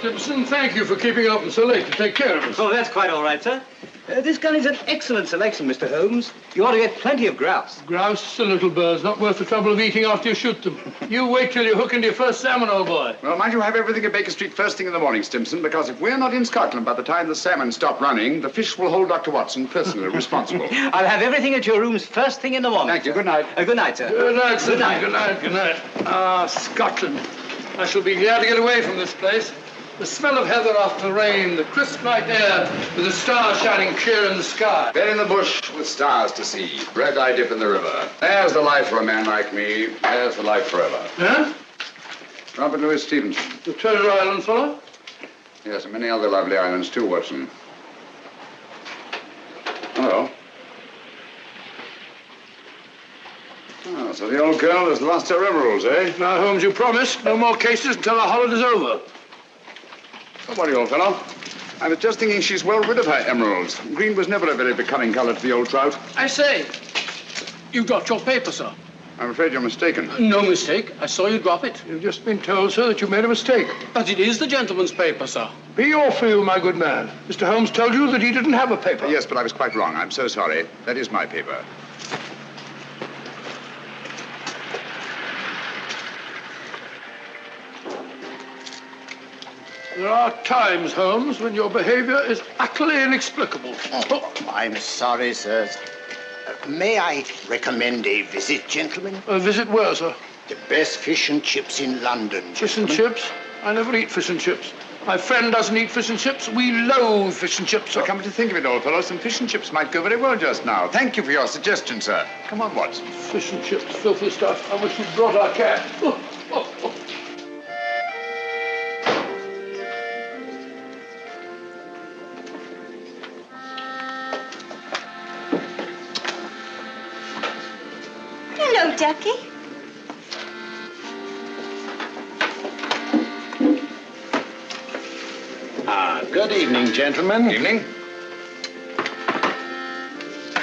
Stimson, thank you for keeping open so late to take care of us. Oh, that's quite all right, sir. This gun is an excellent selection, Mr. Holmes. You ought to get plenty of grouse. Grouse are little birds, not worth the trouble of eating after you shoot them. You wait till you hook into your first salmon, old boy. Well, mind you have everything at Baker Street first thing in the morning, Stimson, because if we're not in Scotland by the time the salmon stop running, the fish will hold Dr. Watson personally responsible. I'll have everything at your rooms first thing in the morning. Thank you. Good night. Good night, sir. Good night, sir. Good night. Good night. Good night. Ah, Scotland. I shall be glad to get away from this place. The smell of heather after rain, the crisp night air, with the stars shining clear in the sky. Bed in the bush with stars to see, bread I dip in the river. There's the life for a man like me. There's the life forever. Huh? Robert Louis Stevenson. The Treasure Island fellow? Yes, and many other lovely islands too, Watson. Hello. Oh, so the old girl has lost her emeralds, eh? Now, Holmes, you promised no more cases until our holiday's over. Don't worry, old fellow. I was just thinking she's well rid of her emeralds. Green was never a very becoming color to the old trout. I say, you got your paper, sir. I'm afraid you're mistaken. No mistake. I saw you drop it. You've just been told, sir, that you made a mistake. But it is the gentleman's paper, sir. Be or feel, my good man. Mr. Holmes told you that he didn't have a paper. Yes, but I was quite wrong. I'm so sorry. That is my paper. There are times, Holmes, when your behavior is utterly inexplicable. Oh, I'm sorry, sir. May I recommend a visit, gentlemen? A visit where, sir? The best fish and chips in London, Fish and gentlemen. chips? I never eat fish and chips. My friend doesn't eat fish and chips. We loathe fish and chips, sir. Come to think of it, old fellow, some fish and chips might go very well just now. Thank you for your suggestion, sir. Come on, Watson. Fish and chips, filthy stuff. I wish you'd brought our cat. Oh, oh, oh. Hello, Ducky. Good evening, gentlemen. Evening.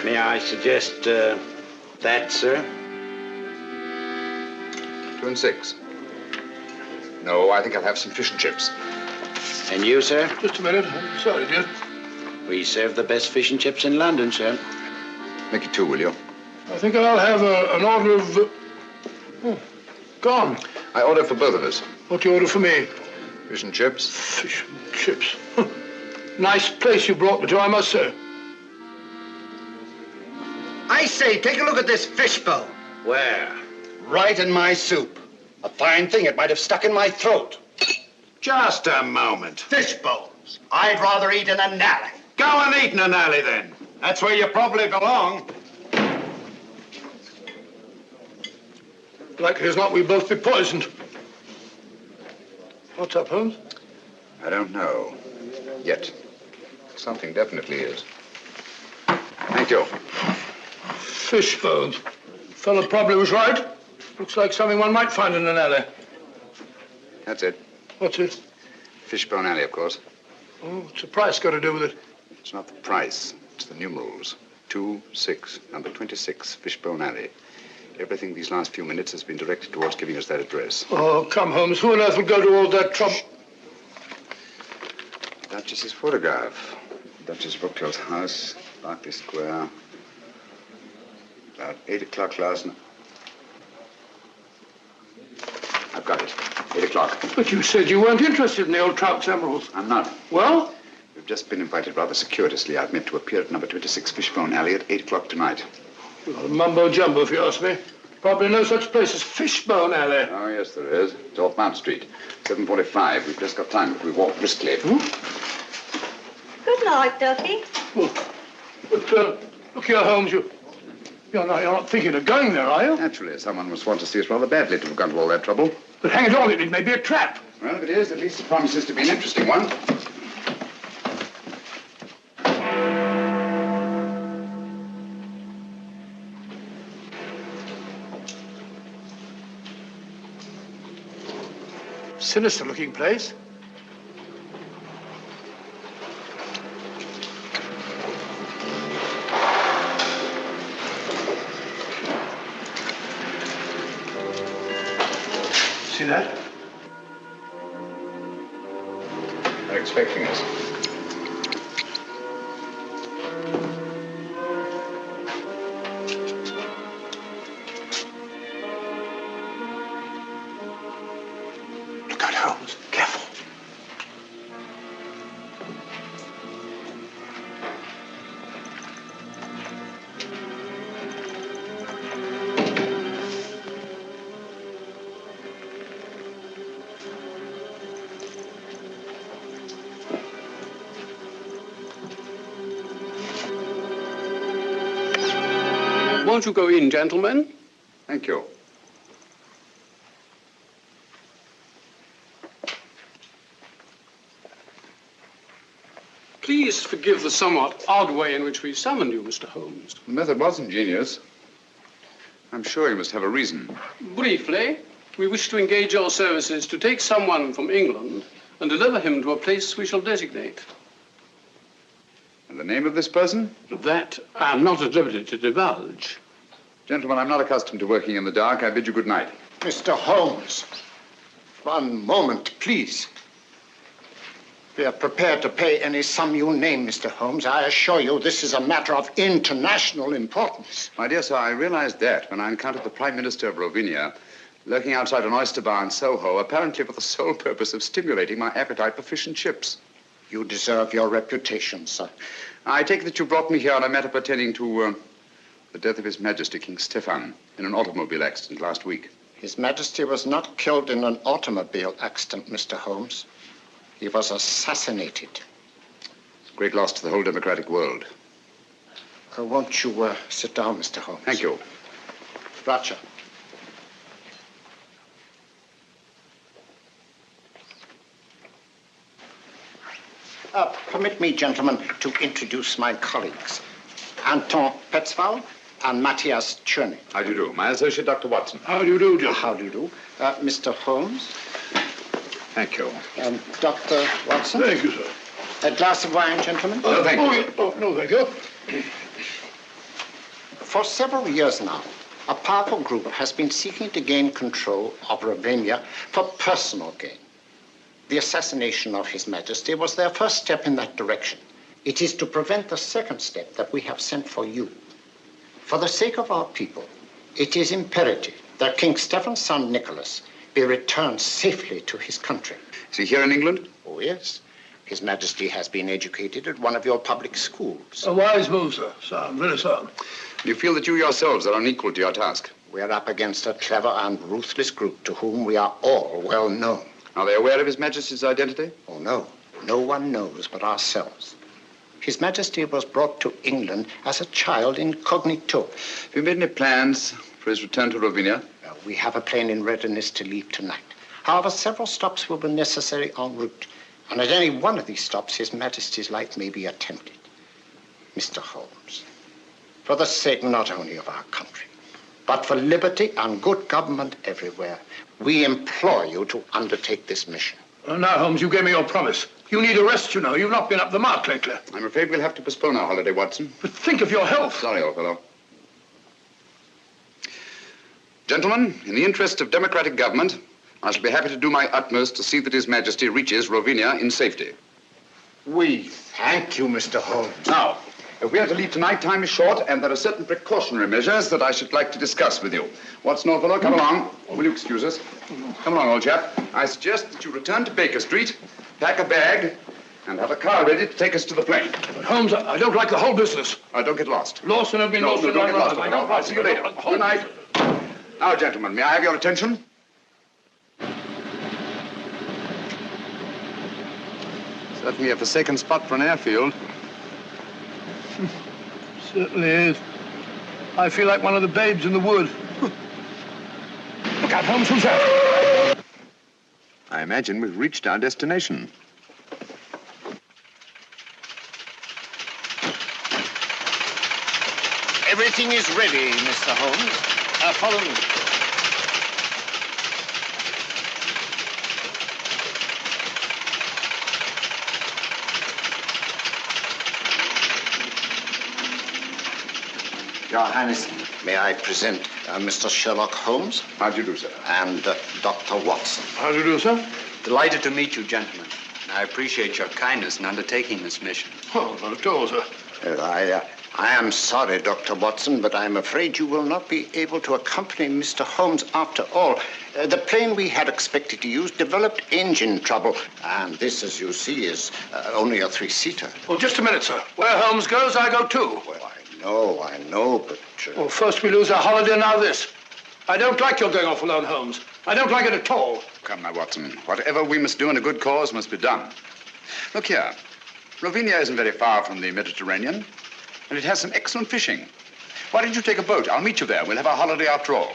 May I suggest that, sir? 2 and 6. No, I think I'll have some fish and chips. And you, sir? Just a minute. I'm sorry, dear. We serve the best fish and chips in London, sir. Make it 2, will you? I think I'll have an order of... gone. I order for both of us. What do you order for me? Fish and chips. Fish and chips. Nice place you brought me to, I must say. I say, take a look at this fishbowl. Where? Right in my soup. A fine thing. It might have stuck in my throat. Just a moment. Fishbowls. I'd rather eat in an alley. Go and eat in an alley, then. That's where you probably belong. Likely as not, we'll both be poisoned. What's up, Holmes? I don't know. Yet. Something definitely is. Thank you. Fish bones. Fellow probably was right. Looks like something one might find in an alley. That's it. What's it? Fishbone Alley, of course. Oh, what's the price got to do with it? It's not the price. It's the numerals. 2, 6, number 26, Fishbone Alley. Everything these last few minutes has been directed towards giving us that address. Oh, come, Holmes. Who on earth would go to all that trouble? Duchess's photograph. Duchess of Brookfield's house, Berkeley Square. About 8 o'clock last night. I've got it. 8 o'clock. But you said you weren't interested in the old trout's emeralds. I'm not. Well? We've just been invited rather circuitously. I've meant to appear at number 26 Fishbone Alley at 8 o'clock tonight. Well, mumbo jumbo, if you ask me. Probably no such place as Fishbone Alley. Oh, yes, there is. It's off Mount Street. 7:45. We've just got time if we walk briskly. Good night, Ducky. Oh, but, look here, Holmes, you're not thinking of going there, are you? Naturally, someone must want to see us rather badly to have gone to all that trouble. But hang it all, it may be a trap. Well, if it is, at least it promises to be an interesting one. Sinister-looking place. See that? expecting us. Look out, Holmes. Careful. Won't you go in, gentlemen? Thank you. Please forgive the somewhat odd way in which we summoned you, Mr. Holmes. The method was ingenious. I'm sure you must have a reason. Briefly, we wish to engage your services to take someone from England and deliver him to a place we shall designate. And the name of this person? That I am not at liberty to divulge. Gentlemen, I'm not accustomed to working in the dark. I bid you good night. Mr. Holmes, one moment, please. We are prepared to pay any sum you name, Mr. Holmes. I assure you this is a matter of international importance. My dear sir, I realized that when I encountered the Prime Minister of Rovinia lurking outside an oyster bar in Soho, apparently for the sole purpose of stimulating my appetite for fish and chips. You deserve your reputation, sir. I take it that you brought me here on a matter pertaining to the death of His Majesty King Stefan in an automobile accident last week. His Majesty was not killed in an automobile accident, Mr. Holmes. He was assassinated. It's a great loss to the whole democratic world. Won't you sit down, Mr. Holmes? Thank you. Roger. Permit me, gentlemen, to introduce my colleagues. Anton Petzval and Matthias Czerny. How do you do? My associate, Dr. Watson. How do you do, John? How do you do? Mr. Holmes. Thank you. Dr. Watson. Thank you, sir. A glass of wine, gentlemen? No, thank you. Oh, no, thank you. For several years now, a powerful group has been seeking to gain control of Ravenna for personal gain. The assassination of His Majesty was their first step in that direction. It is to prevent the second step that we have sent for you. For the sake of our people, it is imperative that King Stephen's son, Nicholas, be returned safely to his country. Is he here in England? Oh, yes. His Majesty has been educated at one of your public schools. A wise move, sir. Sound, very sound. Do you feel that you yourselves are unequal to your task? We're up against a clever and ruthless group to whom we are all well known. Are they aware of His Majesty's identity? Oh, no. No one knows but ourselves. His Majesty was brought to England as a child incognito. Have you made any plans for his return to Ravenna? We have a plane in readiness to leave tonight. However, several stops will be necessary en route. And at any one of these stops, His Majesty's life may be attempted. Mr. Holmes, for the sake not only of our country, but for liberty and good government everywhere, we implore you to undertake this mission. Now, Holmes, you gave me your promise. You need a rest, you know. You've not been up the mark lately. I'm afraid we'll have to postpone our holiday, Watson. But think of your health. Sorry, old fellow. Gentlemen, in the interest of democratic government, I shall be happy to do my utmost to see that His Majesty reaches Ravenna in safety. We thank you, Mr. Holmes. Now, if we are to leave tonight, time is short, and there are certain precautionary measures that I should like to discuss with you. Watson, old fellow, come along. Will you excuse us? Come along, old chap. I suggest that you return to Baker Street, pack a bag, and have a car ready to take us to the plane. But, Holmes, I don't like the whole business. Don't get lost. Lost and have been lost. Don't get lost. I don't I'll see you later. Good night. Now, gentlemen, may I have your attention? Certainly a forsaken spot for an airfield. Certainly is. I feel like one of the babes in the wood. Look out, Holmes, who's that? I imagine we've reached our destination. Everything is ready, Mr. Holmes. Follow me. Your Highness, may I present Mr. Sherlock Holmes How do you do, sir? and Dr. Watson. How do you do, sir? Delighted to meet you, gentlemen. I appreciate your kindness in undertaking this mission. Oh, not at all, sir. I am sorry, Dr. Watson, but I'm afraid you will not be able to accompany Mr. Holmes after all. The plane we had expected to use developed engine trouble, and this, as you see, is only a three-seater. Well, just a minute, sir. Where Holmes goes, I go too. Well, I know, but... Well, first we lose our holiday, now this. I don't like your going off alone, Holmes. I don't like it at all. Come now, Watson. Whatever we must do in a good cause must be done. Look here. Rovenia isn't very far from the Mediterranean, and it has some excellent fishing. Why don't you take a boat? I'll meet you there. We'll have our holiday after all.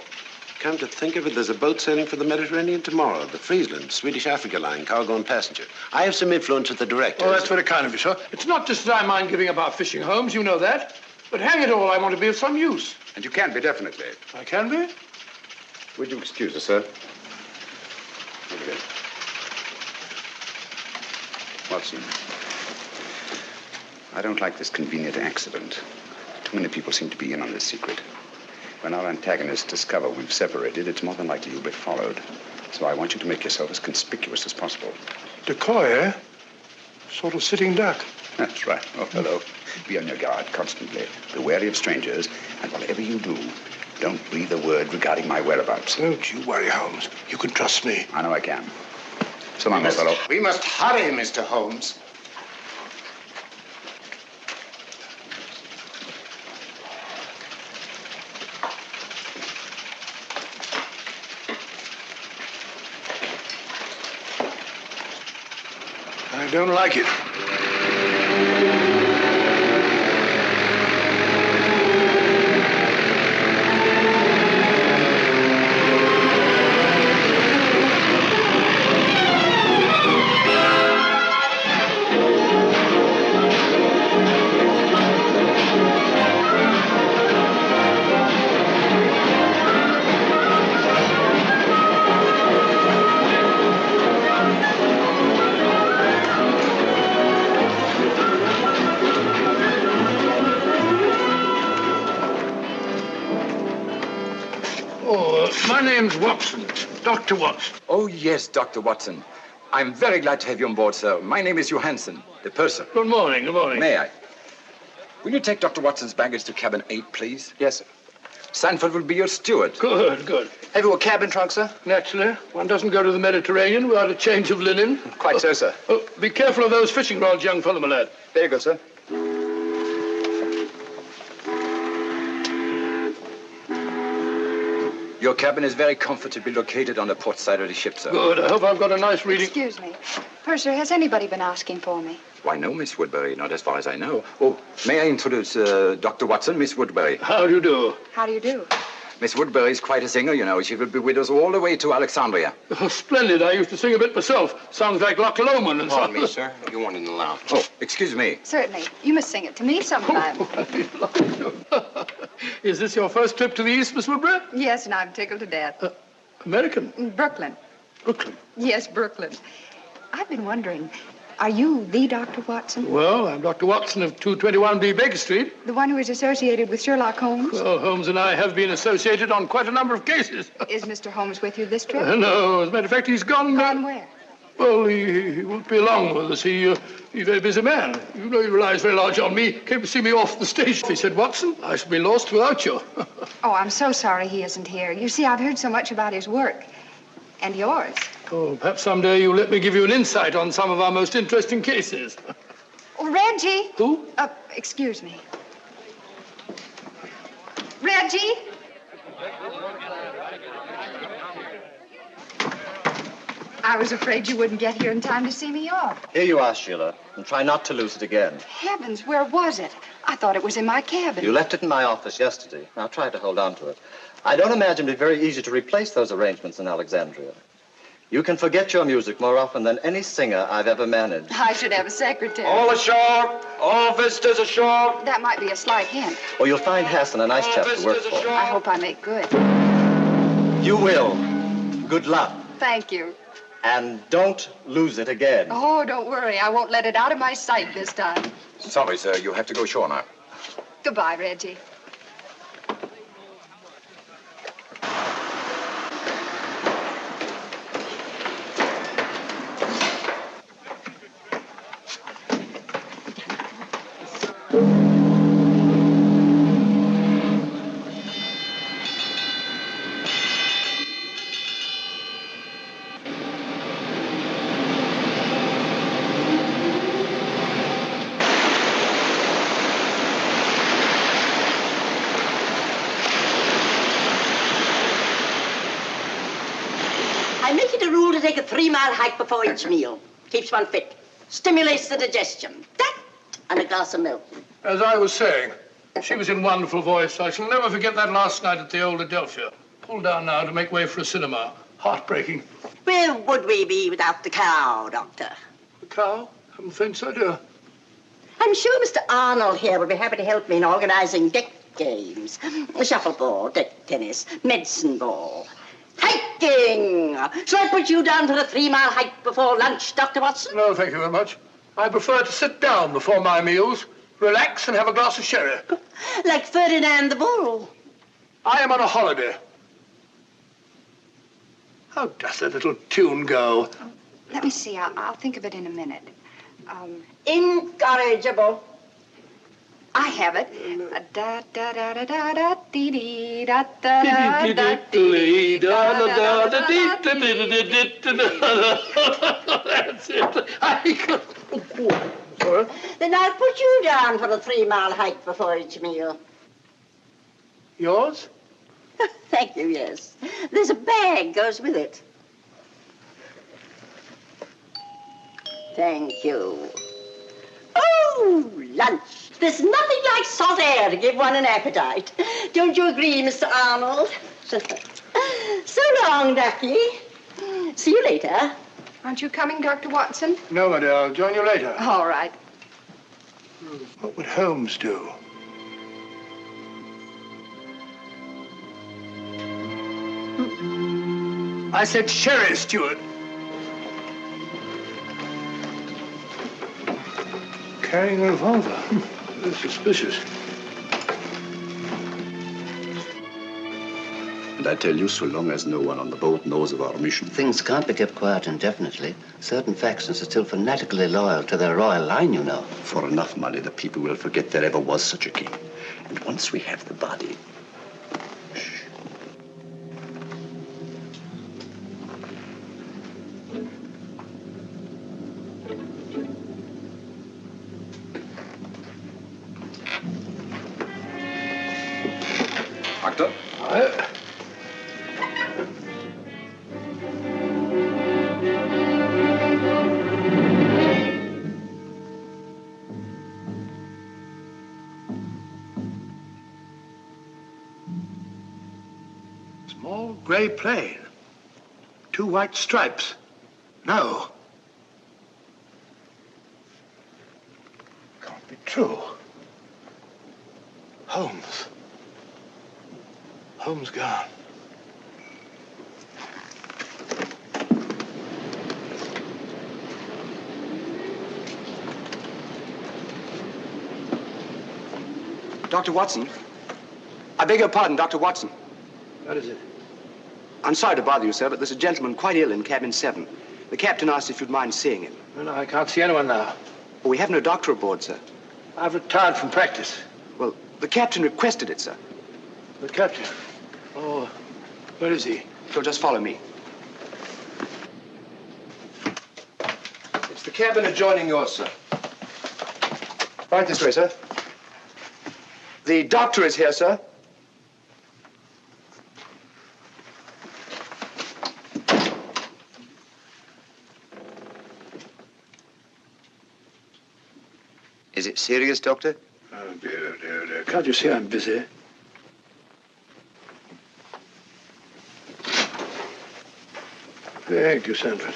Come to think of it, there's a boat sailing for the Mediterranean tomorrow, the Friesland, Swedish Africa line, cargo and passenger. I have some influence with the director. Oh, that's very kind of you, sir. It's not just that I mind giving up our fishing, Holmes. You know that. But hang it all, I want to be of some use. And you can be, definitely. I can be? Would you excuse us, sir? Watson, I don't like this convenient accident. Too many people seem to be in on this secret. When our antagonists discover we've separated, it's more than likely you'll be followed. So I want you to make yourself as conspicuous as possible. Decoy, eh? Sort of sitting duck. That's right. Oh, hello. Be on your guard constantly. Be wary of strangers, and whatever you do, don't breathe a word regarding my whereabouts. Don't you worry, Holmes. You can trust me. I know I can. So long, old fellow. We must hurry, Mr. Holmes. I don't like it. My name's Watson, Dr. Watson. Oh, yes, Dr. Watson. I'm very glad to have you on board, sir. My name is Johansson, the purser. Good morning, good morning. May I? Will you take Dr. Watson's baggage to cabin 8, please? Yes, sir. Sanford will be your steward. Good, good. Have you a cabin trunk, sir? Naturally. One doesn't go to the Mediterranean without a change of linen. Quite so, sir. Oh, be careful of those fishing rods, young fellow, my lad. There you go, sir. Your cabin is very comfortably located on the port side of the ship, sir. Good. I hope I've got a nice reading. Excuse me. Purser, has anybody been asking for me? Why, no, Miss Woodbury, not as far as I know. Oh, may I introduce Dr. Watson, Miss Woodbury? How do you do? How do you do? Miss Woodbury is quite a singer, you know. She will be with us all the way to Alexandria. Oh, splendid. I used to sing a bit myself. Sounds like Loch Lomond and Pardon so. me, sir. You want in the lounge. Oh, excuse me. Certainly. You must sing it to me sometime. Is this your first trip to the East, Miss Woodbury? Yes, and I'm tickled to death. American? Brooklyn. Brooklyn. Yes, Brooklyn. I've been wondering, are you the Dr. Watson? Well, I'm Dr. Watson of 221B Baker Street. The one who is associated with Sherlock Holmes? Well, Holmes and I have been associated on quite a number of cases. Is Mr. Holmes with you this trip? No, as a matter of fact, he's gone. Gone where? Well, he won't be along with us. He's a very busy man. You know he relies very large on me. Came to see me off the station. He said, Watson, I shall be lost without you. Oh, I'm so sorry he isn't here. You see, I've heard so much about his work. And yours. Oh, perhaps someday you'll let me give you an insight on some of our most interesting cases. Oh, Reggie. Who? Excuse me. Reggie? I was afraid you wouldn't get here in time to see me off. Here you are, Sheila, and try not to lose it again. Heavens, where was it? I thought it was in my cabin. You left it in my office yesterday. Now try to hold on to it. I don't imagine it'd be very easy to replace those arrangements in Alexandria. You can forget your music more often than any singer I've ever managed. I should have a secretary. All ashore! All visitors ashore! That might be a slight hint. Or you'll find Hassan a nice chap to work for. I hope I make good. You will. Good luck. Thank you. And don't lose it again. Oh, don't worry. I won't let it out of my sight this time. Sorry, sir. You have to go ashore now. Goodbye, Reggie. I make it a rule to take a 3-mile hike before each meal. Keeps one fit. Stimulates the digestion. That and a glass of milk. As I was saying, she was in wonderful voice. I shall never forget that last night at the old Adelphia. Pulled down now to make way for a cinema. Heartbreaking. Where would we be without the cow, Doctor? The cow? Haven't the faintest idea. I'm sure Mr. Arnold here would be happy to help me in organizing deck games. Shuffleboard, deck tennis, medicine ball. Hiking! Shall I put you down for a 3-mile hike before lunch, Dr. Watson? No, thank you very much. I prefer to sit down before my meals, relax and have a glass of sherry. Like Ferdinand the Bull. I am on a holiday. How does that little tune go? Let me see. I'll think of it in a minute. Incorrigible. I have it. Da da da da da da dee dee da da da da dee da da da da That's it. Sorry? Then I'll put you down for a 3-mile hike before each meal. Yours? Thank you, yes. There's a bag goes with it. Thank you. Oh, lunch. There's nothing like salt air to give one an appetite. Don't you agree, Mr. Arnold? So long, Ducky. See you later. Aren't you coming, Dr. Watson? No, my dear. I'll join you later. All right. What would Holmes do? I said sherry, Stewart. Carrying a revolver. Very suspicious. And I tell you, so long as no one on the boat knows of our mission. Things can't be kept quiet indefinitely. Certain factions are still fanatically loyal to their royal line, you know. For enough money, the people will forget there ever was such a king. And once we have the body... Shh. Doctor? Aye. Small gray plane. 2 white stripes. No. Can't be true. Holmes. Holmes gone. Dr. Watson. I beg your pardon, Dr. Watson. What is it? I'm sorry to bother you, sir, but there's a gentleman quite ill in cabin 7. The captain asked if you'd mind seeing him. No, I can't see anyone now. Well, we have no doctor aboard, sir. I've retired from practice. Well, the captain requested it, sir. The captain? Oh, where is he? So just follow me. It's the cabin adjoining yours, sir. Right this way, sir. The doctor is here, sir. Is it serious, Doctor? Oh, dear, dear, dear. Can't you see I'm busy? Thank you, Sanford.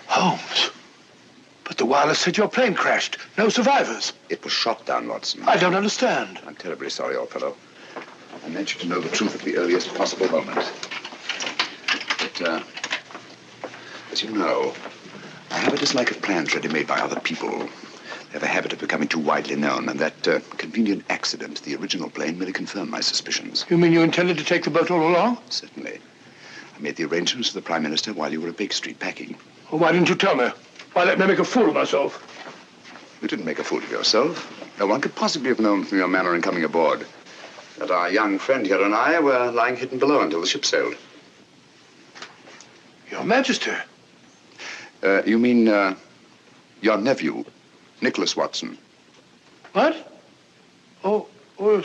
Holmes. But the wireless said your plane crashed. No survivors. It was shot down, Watson. I don't understand. I'm terribly sorry, old fellow. I meant you to know the truth at the earliest possible moment. But, as you know, I have a dislike of plans ready-made by other people. They have a habit of becoming too widely known, and that convenient accident, the original plane, merely confirmed my suspicions. You mean you intended to take the boat all along? Certainly. I made the arrangements with the Prime Minister while you were at Baker Street packing. Well, why didn't you tell me? Why let me make a fool of myself? You didn't make a fool of yourself. No one could possibly have known from your manner in coming aboard that our young friend here and I were lying hidden below until the ship sailed. Your Majesty. You mean, your nephew, Nicholas Watson. What? Oh,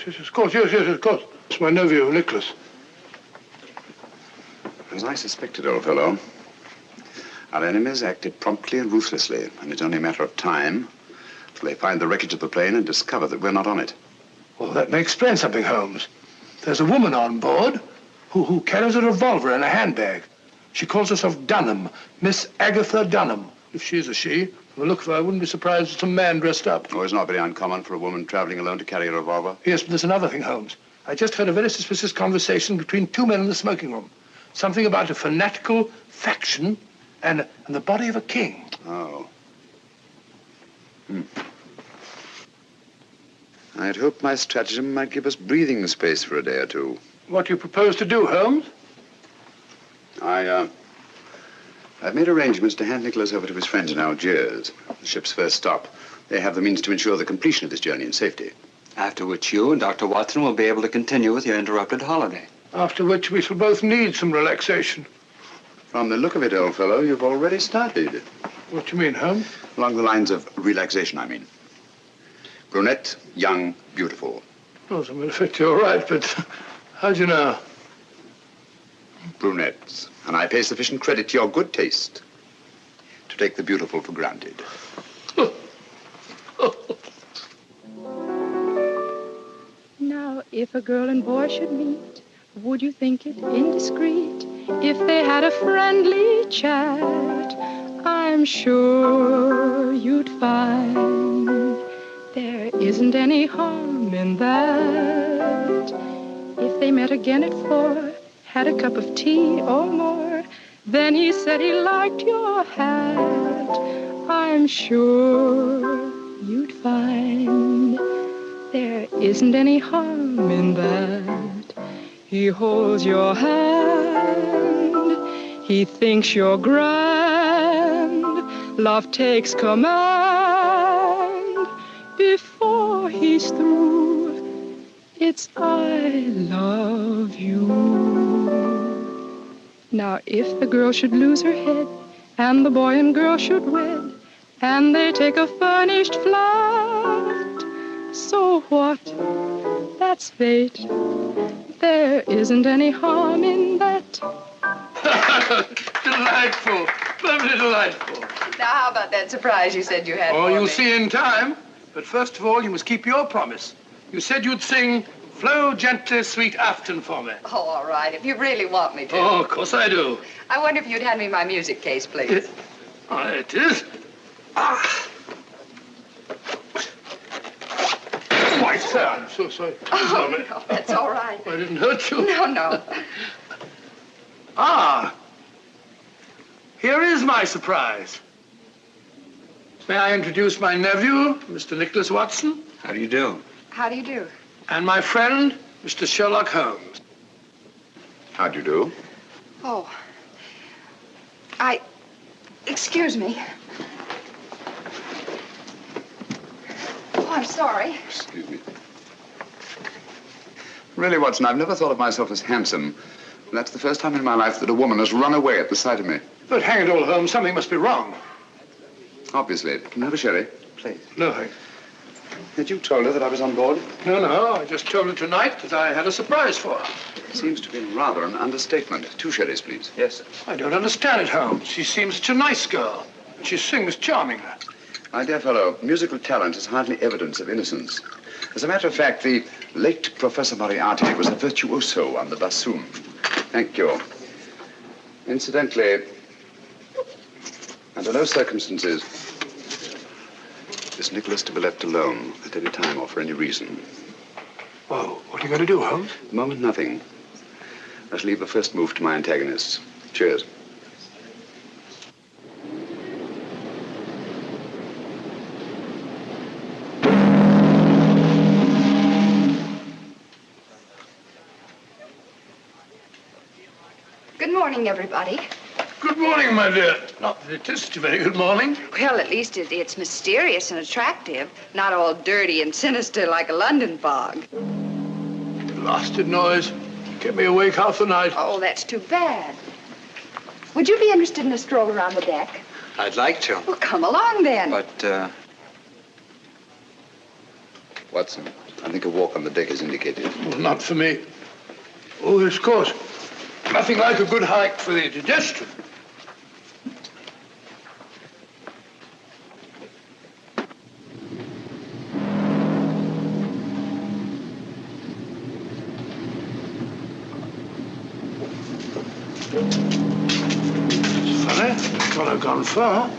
yes, of course, yes, of course. It's my nephew, Nicholas. As I suspected, old fellow, our enemies acted promptly and ruthlessly, and it's only a matter of time till they find the wreckage of the plane and discover that we're not on it. Well, that may explain something, Holmes. There's a woman on board who carries a revolver in a handbag. She calls herself Dunham, Miss Agatha Dunham. If she's a she, from the look of her, I wouldn't be surprised it's a man dressed up. Oh, it's not very uncommon for a woman traveling alone to carry a revolver. Yes, but there's another thing, Holmes. I just heard a very suspicious conversation between two men in the smoking room. Something about a fanatical faction and the body of a king. Oh. I had hoped my stratagem might give us breathing space for a day or two. What do you propose to do, Holmes? I've made arrangements to hand Nicholas over to his friends in Algiers, the ship's first stop. They have the means to ensure the completion of this journey in safety. After which you and Dr. Watson will be able to continue with your interrupted holiday. After which we shall both need some relaxation. From the look of it, old fellow, you've already started. What do you mean, Holmes? Along the lines of relaxation, I mean. Brunette, young, beautiful. Oh, so in effect, you're right, but how do you know? Brunettes. And I pay sufficient credit to your good taste to take the beautiful for granted. Now, if a girl and boy should meet, would you think it indiscreet if they had a friendly chat? I'm sure you'd find there isn't any harm in that. If they met again at 4, had a cup of tea or more, then he said he liked your hat, I'm sure you'd find there isn't any harm in that. He holds your hand, he thinks you're grand, love takes command. Before he's through, it's I love you. Now, if the girl should lose her head, and the boy and girl should wed, and they take a furnished flat, so what? That's fate. There isn't any harm in that. Delightful. Lovely delightful. Now, how about that surprise you said you had Oh, for you'll me? see in time. But first of all, you must keep your promise. You said you'd sing Flow Gently, Sweet Afton for me. Oh, all right, if you really want me to. Oh, of course I do. I wonder if you'd hand me my music case, please. It is. Ah. Why, sir, I'm so sorry. Oh, no, that's all right. I didn't hurt you. No. Ah. Here is my surprise. May I introduce my nephew, Mr. Nicholas Watson? How do you do? How do you do? And my friend, Mr. Sherlock Holmes. How do you do? Oh. Excuse me. Oh, I'm sorry. Excuse me. Really, Watson, I've never thought of myself as handsome. And that's the first time in my life that a woman has run away at the sight of me. But hang it all, Holmes, something must be wrong. Obviously. Can I have a sherry? Please. No, thanks. Had you told her that I was on board? No, I just told her tonight that I had a surprise for her. It seems to be rather an understatement. 2 sherries, please. Yes, sir. I don't understand it, Holmes. She seems such a nice girl, and she sings charmingly. My dear fellow, musical talent is hardly evidence of innocence. As a matter of fact, the late Professor Moriarty was a virtuoso on the bassoon. Thank you. Incidentally, under no circumstances is Nicholas to be left alone at any time or for any reason. Well, what are you going to do, Holmes? At the moment, nothing. I shall leave the first move to my antagonists. Cheers. Good morning, everybody. Good morning, my dear. Not that it is a very good morning. Well, at least it's mysterious and attractive, not all dirty and sinister like a London fog. Blasted noise. Kept me awake half the night. Oh, that's too bad. Would you be interested in a stroll around the deck? I'd like to. Well, come along then. But, Watson, I think a walk on the deck is indicated. Well, not for me. Oh, yes, of course. Nothing like a good hike for the digestion. It's funny. Well, I've gone far.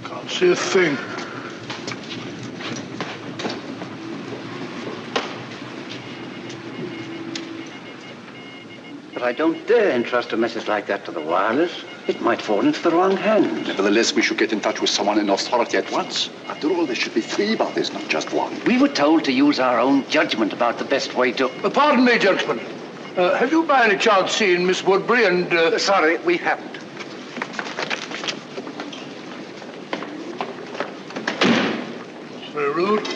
Can't see a thing. But I don't dare entrust a message like that to the wireless. It might fall into the wrong hands. Nevertheless, we should get in touch with someone in authority at once. After all, there should be 3 bodies, not just 1. We were told to use our own judgment about the best way to... Pardon me, gentlemen. Have you by any chance seen Miss Woodbury and... Sorry, we haven't. Very rude.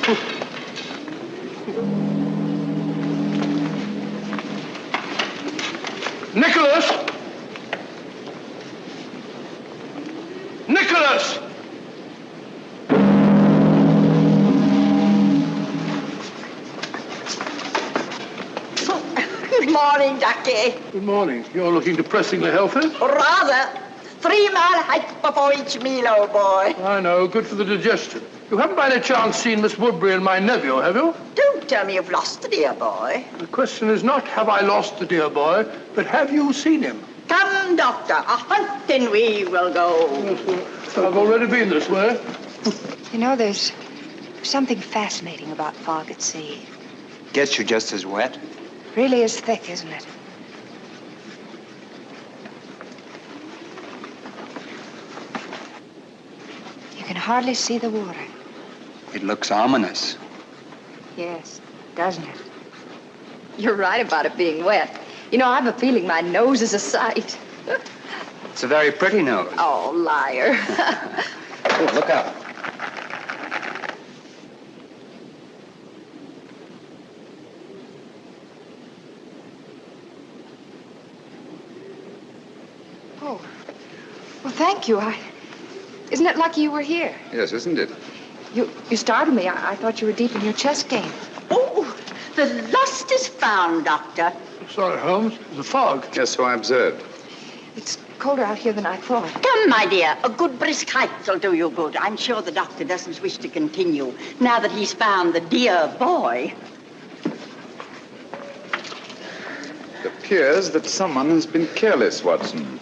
Nicholas! Nicholas! Good morning, Ducky. Good morning. You're looking depressingly healthy. Rather. 3-mile hike before each meal, old boy. I know. Good for the digestion. You haven't by any chance seen Miss Woodbury and my nephew, have you? Don't tell me you've lost the dear boy. The question is not have I lost the dear boy, but have you seen him? Come, Doctor, a hunting we will go. Yes, I've already been this way. You know, there's something fascinating about fog at sea. Gets you just as wet. Really is thick, isn't it? You can hardly see the water. It looks ominous. Yes, doesn't it? You're right about it being wet. You know, I have a feeling my nose is a sight. It's a very pretty nose. Oh, liar. Oh, look out. Oh, well, thank you. Isn't it lucky you were here? Yes, isn't it? You startled me. I thought you were deep in your chess game. Oh, the lost is found, Doctor. Sorry, Holmes. The fog. Yes, so I observed. It's colder out here than I thought. Come, my dear. A good brisk hike will do you good. I'm sure the doctor doesn't wish to continue now that he's found the dear boy. It appears that someone has been careless, Watson.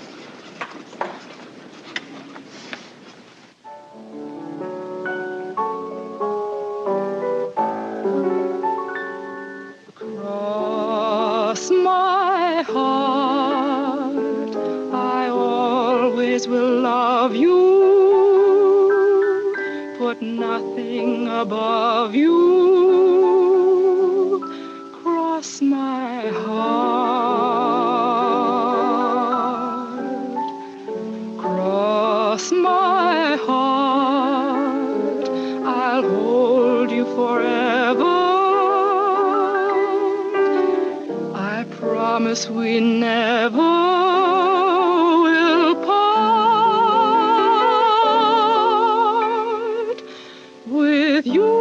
Cross my heart, I always will love you. Put nothing above you. Cross my heart. Cross my heart, I'll hold you forever. I promise we never will part. With you,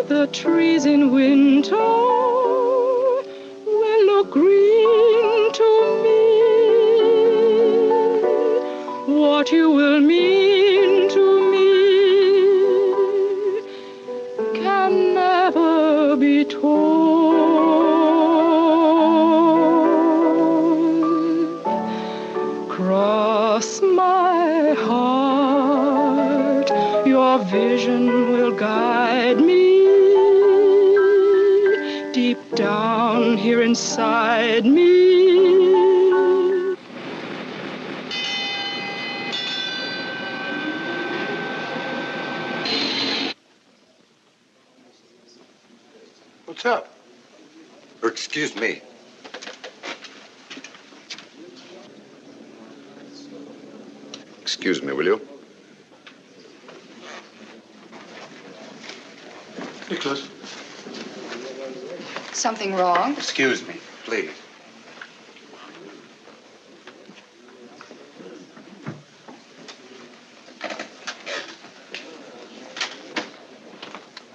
the trees in winter will look green to me. What you will mean to me can never be told. Cross my heart, your vision will guide me deep down here inside me. What's up? Excuse me. Excuse me, will you? Nicholas. Something wrong? Excuse me, please.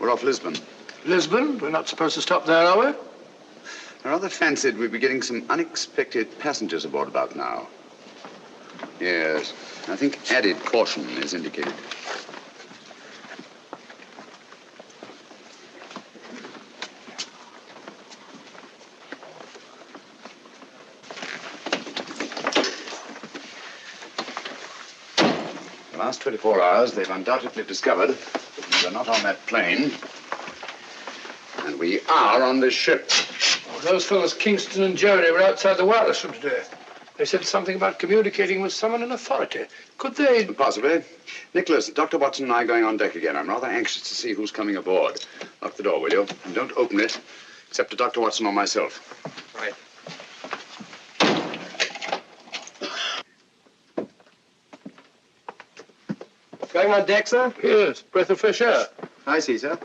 We're off Lisbon. Lisbon? We're not supposed to stop there, are we? I rather fancied we'd be getting some unexpected passengers aboard about now. Yes, I think added caution is indicated. The last 24 hours, they've undoubtedly discovered that we're not on that plane, and we are on this ship. Oh, those fellows, Kingston and Jerry, were outside the wireless room today. They said something about communicating with someone in authority. Could they? Possibly. Nicholas, Dr. Watson and I are going on deck again. I'm rather anxious to see who's coming aboard. Lock the door, will you? And don't open it, except to Dr. Watson or myself. Right. Going on deck, sir? Yes, breath of fresh air. I see, sir.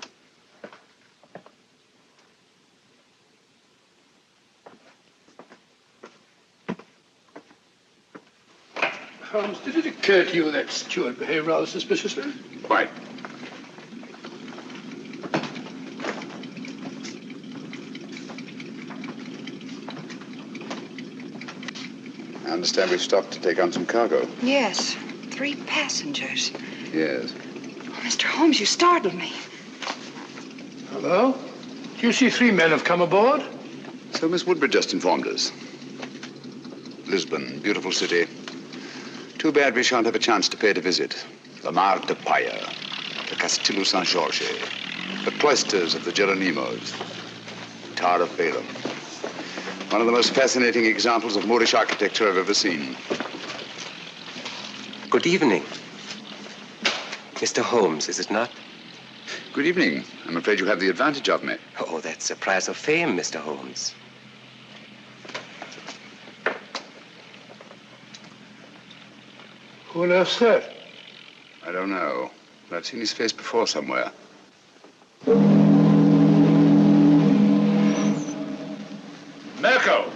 Holmes, did it occur to you that steward behaved rather suspiciously? Quite. I understand we've stopped to take on some cargo. Yes. 3 passengers. Yes. Oh, Mr. Holmes, you startled me. Hello? Do you see 3 men have come aboard? So Miss Woodbridge just informed us. Lisbon, beautiful city. Too bad we shan't have a chance to pay it a visit. The Mar de Paya, the Castillo San Jorge, the cloisters of the Geronimos, Tower of Balaam. One of the most fascinating examples of Moorish architecture I've ever seen. Good evening. Mr. Holmes, is it not? Good evening. I'm afraid you have the advantage of me. Oh, that's a prize of fame, Mr. Holmes. Who on earth's that? I don't know, but I've seen his face before somewhere. Mirko!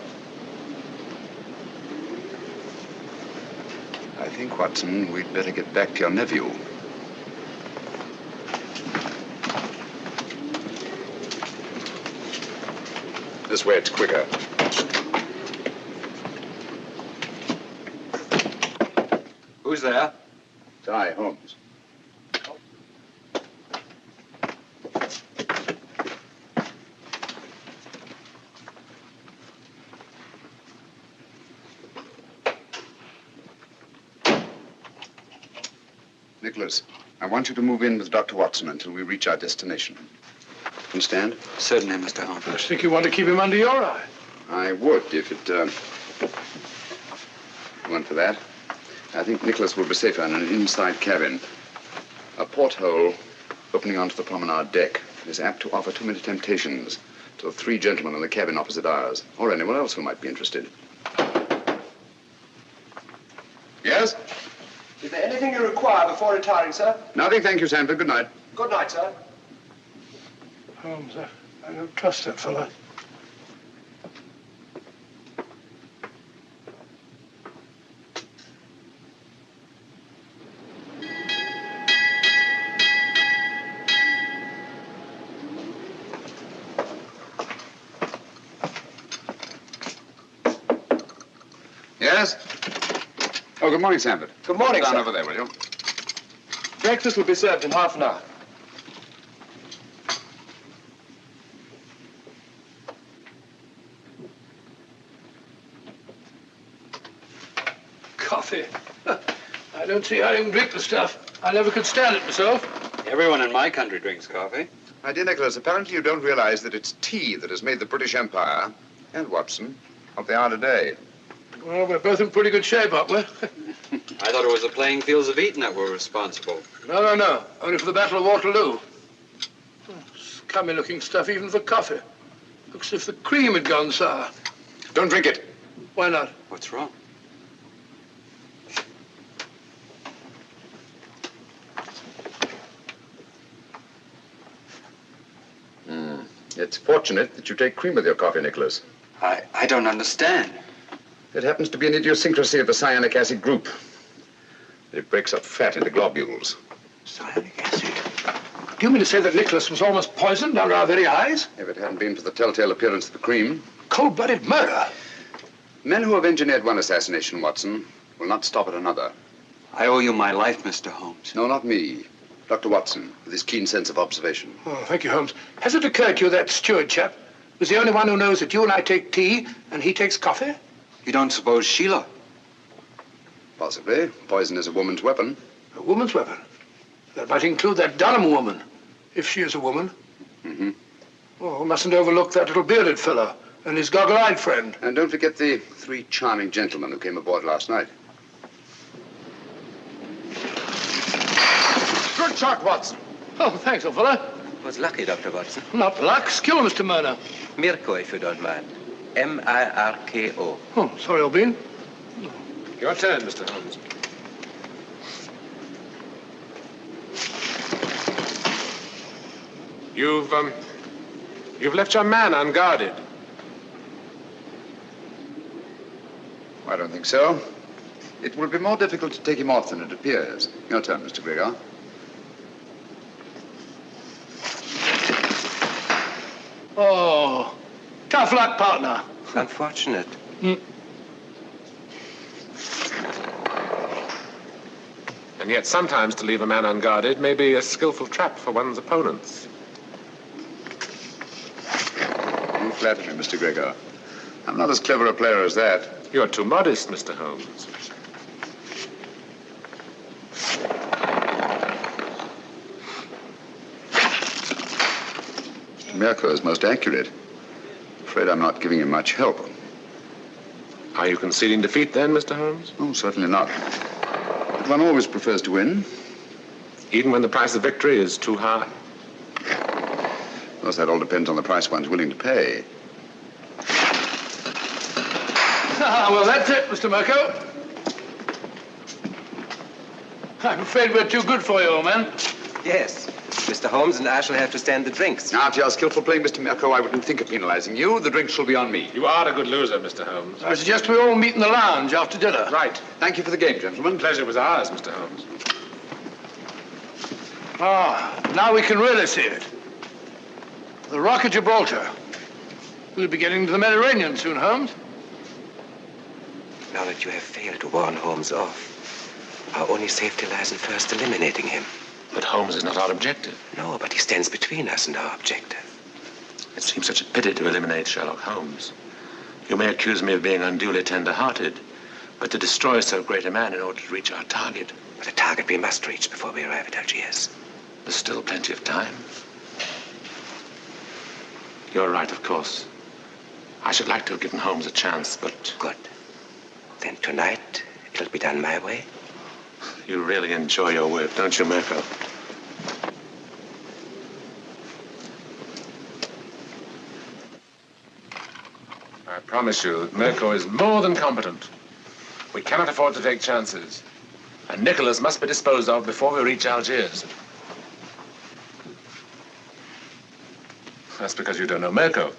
I think, Watson, we'd better get back to your nephew. This way, it's quicker. Who's there? It's I, Holmes. Nicholas, I want you to move in with Dr. Watson until we reach our destination. Understand? Certainly, Mr. Holmes. I think you want to keep him under your eye. I would, if it went for that. I think Nicholas will be safer in an inside cabin. A porthole opening onto the promenade deck is apt to offer too many temptations to the 3 gentlemen in the cabin opposite ours, or anyone else who might be interested. Yes? Is there anything you require before retiring, sir? Nothing, thank you, Sanford. Good night. Good night, sir. Holmes, I don't trust that fellow. Yes? Oh, good morning, Sanford. Good morning, Down sir. over there, will you? Breakfast will be served in half an hour. Coffee. I don't see how you can drink the stuff. I never could stand it myself. Everyone in my country drinks coffee. My dear Nicholas, apparently you don't realize that it's tea that has made the British Empire, and Watson, what they are today. Well, we're both in pretty good shape, aren't we? I thought it was the playing fields of Eton that were responsible. No. Only for the Battle of Waterloo. Scummy-looking stuff, even for coffee. Looks as if the cream had gone sour. Don't drink it. Why not? What's wrong? It's fortunate that you take cream with your coffee, Nicholas. I don't understand. It happens to be an idiosyncrasy of the cyanic acid group. It breaks up fat into globules. Cyanic acid? Do you mean to say that Nicholas was almost poisoned under our very eyes? If it hadn't been for the telltale appearance of the cream. Cold-blooded murder. Men who have engineered one assassination, Watson, will not stop at another. I owe you my life, Mr. Holmes. No, not me. Dr. Watson, with his keen sense of observation. Oh, thank you, Holmes. Has it occurred to you that steward chap was the only one who knows that you and I take tea and he takes coffee? You don't suppose Sheila? Possibly. Poison is a woman's weapon. A woman's weapon? That might include that Dunham woman, if she is a woman. Mm-hmm. Oh, mustn't overlook that little bearded fellow and his goggle-eyed friend. And don't forget the 3 charming gentlemen who came aboard last night. Good shot, Watson. Oh, thanks, old fellow. Was lucky, Dr. Watson. Not luck. Skill, Mr. Murner. Mirko, if you don't mind. M-I-R-K-O. Oh, sorry, old bean. Your turn, Mr. Holmes. You've left your man unguarded. I don't think so. It will be more difficult to take him off than it appears. Your turn, Mr. Gregor. Oh, tough luck, partner. Unfortunate. And yet sometimes to leave a man unguarded may be a skillful trap for one's opponents. You flatter me, Mr. Gregor. I'm not as clever a player as that. You're too modest, Mr. Holmes. Mr. Mirko is most accurate. Afraid I'm not giving him much help. Are you conceding defeat then, Mr. Holmes? Oh, certainly not. But one always prefers to win. Even when the price of victory is too high? Of course, that all depends on the price one's willing to pay. Ah, well, that's it, Mr. Mirko. I'm afraid we're too good for you, old man. Yes. Mr. Holmes and I shall have to stand the drinks. Now, to your skillful playing, Mr. Mirko, I wouldn't think of penalizing you. The drink shall be on me. You are a good loser, Mr. Holmes. I suggest we all meet in the lounge after dinner. Right. Thank you for the game, gentlemen. Pleasure was ours, Mr. Holmes. Ah, now we can really see it. The Rock of Gibraltar. We'll be getting to the Mediterranean soon, Holmes. Now that you have failed to warn Holmes off, our only safety lies in first eliminating him. But Holmes is not our objective. No, but he stands between us and our objective. It seems such a pity to eliminate Sherlock Holmes. You may accuse me of being unduly tender-hearted, but to destroy so great a man in order to reach our target. But a target we must reach before we arrive at Algiers. There's still plenty of time. You're right, of course. I should like to have given Holmes a chance, but... Good. Then tonight, it'll be done my way. You really enjoy your work, don't you, Mirko? I promise you that Mirko is more than competent. We cannot afford to take chances. And Nicholas must be disposed of before we reach Algiers. That's because you don't know Mirko.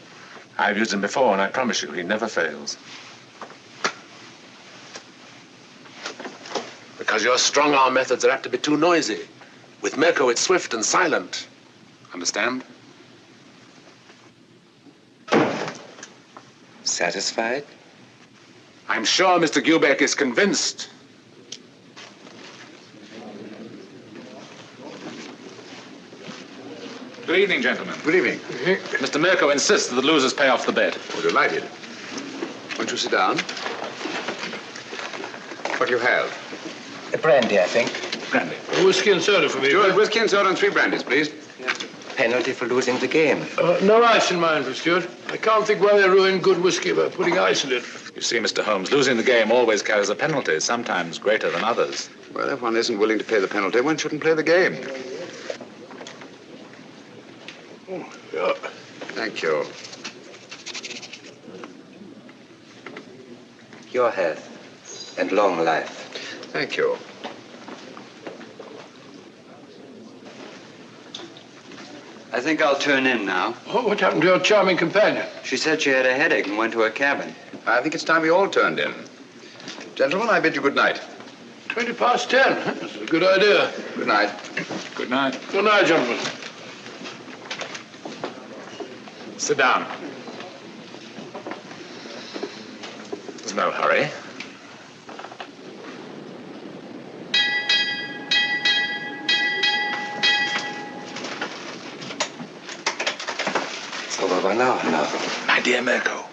I've used him before, and I promise you, he never fails. Because your strong-arm methods are apt to be too noisy. With Mirko, it's swift and silent. Understand? Satisfied? I'm sure Mr. Gubeck is convinced. Good evening, gentlemen. Good evening. Mr. Mirko insists that the losers pay off the bet. Oh, delighted. Won't you sit down? What do you have? A brandy, I think. Brandy. A whiskey and soda for me. Stuart, whiskey and soda and 3 brandies, please. Penalty for losing the game. No ice in mine for Stuart. I can't think why they ruin good whiskey by putting ice in it. You see, Mr. Holmes, losing the game always carries a penalty, sometimes greater than others. Well, if one isn't willing to pay the penalty, one shouldn't play the game. Oh, yeah. Thank you. Your health and long life. Thank you. I think I'll turn in now. Oh, what happened to your charming companion? She said she had a headache and went to her cabin. I think it's time we all turned in. Gentlemen, I bid you good night. 10:20. That's a good idea. Good night. Good night. Good night, gentlemen. Sit down. There's no hurry. It's over by now. My dear Mirko,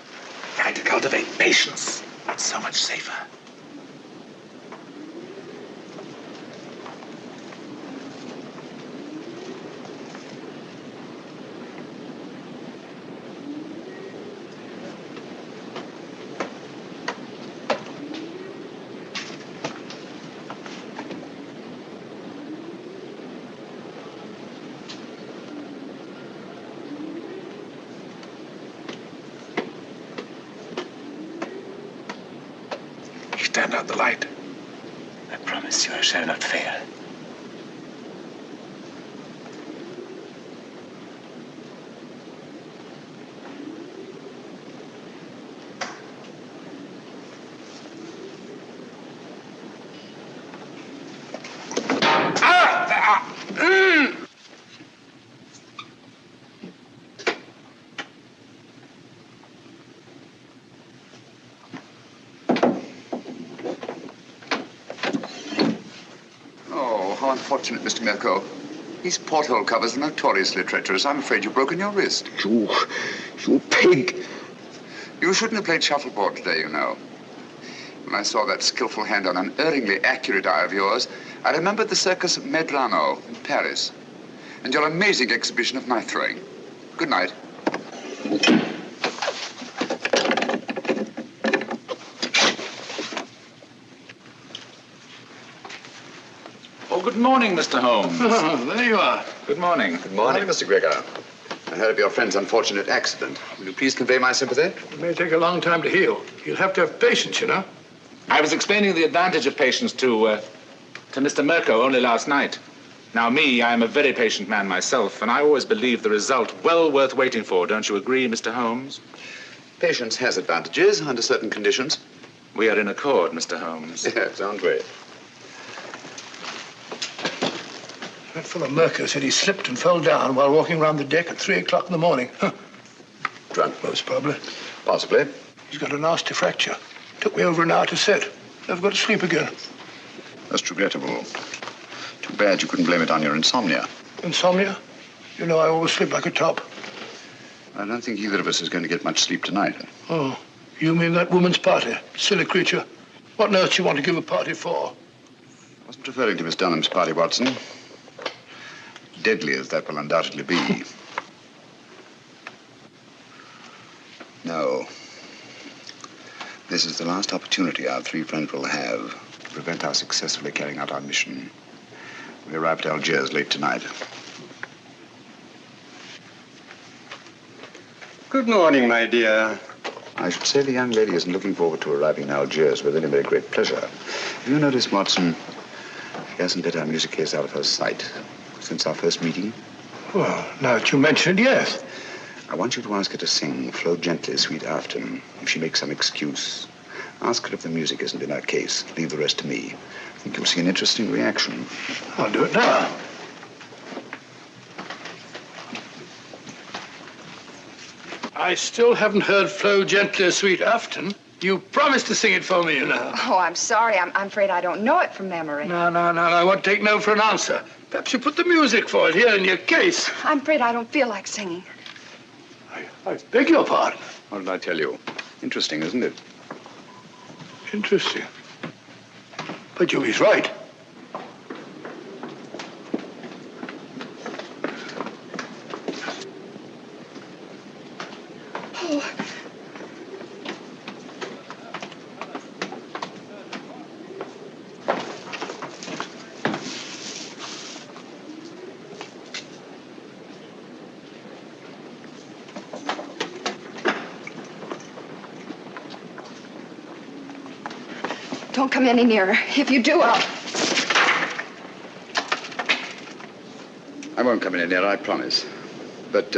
try to cultivate patience. It's so much safer. Stand out the light. I promise you I shall not fail. How unfortunate, Mr. Mirko. These porthole covers are notoriously treacherous. I'm afraid you've broken your wrist. You pig. You shouldn't have played shuffleboard today, you know. When I saw that skillful hand on an unerringly accurate eye of yours, I remembered the circus of Medrano in Paris and your amazing exhibition of knife throwing. Good night. Oh, good morning, Mr. Holmes. Oh, there you are. Good morning. Good morning, Mr. Gregor. I heard of your friend's unfortunate accident. Will you please convey my sympathy? It may take a long time to heal. You'll have to have patience, you know. I was explaining the advantage of patience to Mr. Mirko only last night. Now, I am a very patient man myself, and I always believe the result well worth waiting for. Don't you agree, Mr. Holmes? Patience has advantages under certain conditions. We are in accord, Mr. Holmes. Yes, aren't we? That fellow Mirko said he slipped and fell down while walking around the deck at 3 o'clock in the morning. Huh. Drunk, most probably. Possibly. He's got a nasty fracture. Took me over an hour to set. Never got to sleep again. That's regrettable. Too bad you couldn't blame it on your insomnia. Insomnia? You know I always sleep like a top. I don't think either of us is going to get much sleep tonight. Oh, you mean that woman's party? Silly creature. What on earth do you want to give a party for? I wasn't referring to Miss Dunham's party, Watson. Deadly as that will undoubtedly be. No. This is the last opportunity our three friends will have to prevent our successfully carrying out our mission. We arrive at Algiers late tonight. Good morning, my dear. I should say the young lady isn't looking forward to arriving in Algiers with any very great pleasure. Have you noticed, Watson, she hasn't let our music case out of her sight since our first meeting? Well, now that you mention it, yes. I want you to ask her to sing Flow Gently, Sweet Afton. If she makes some excuse, ask her if the music isn't in her case. Leave the rest to me. I think you'll see an interesting reaction. I'll do it now. I still haven't heard Flow Gently, Sweet Afton. You promised to sing it for me, you know. Oh, I'm sorry. I'm afraid I don't know it from memory. No. I won't take no for an answer. Perhaps you put the music for it here in your case. I'm afraid I don't feel like singing. I beg your pardon. What did I tell you? Interesting, isn't it? Interesting. But he's right. Oh. Don't come any nearer. If you do, I won't come any nearer, I promise. But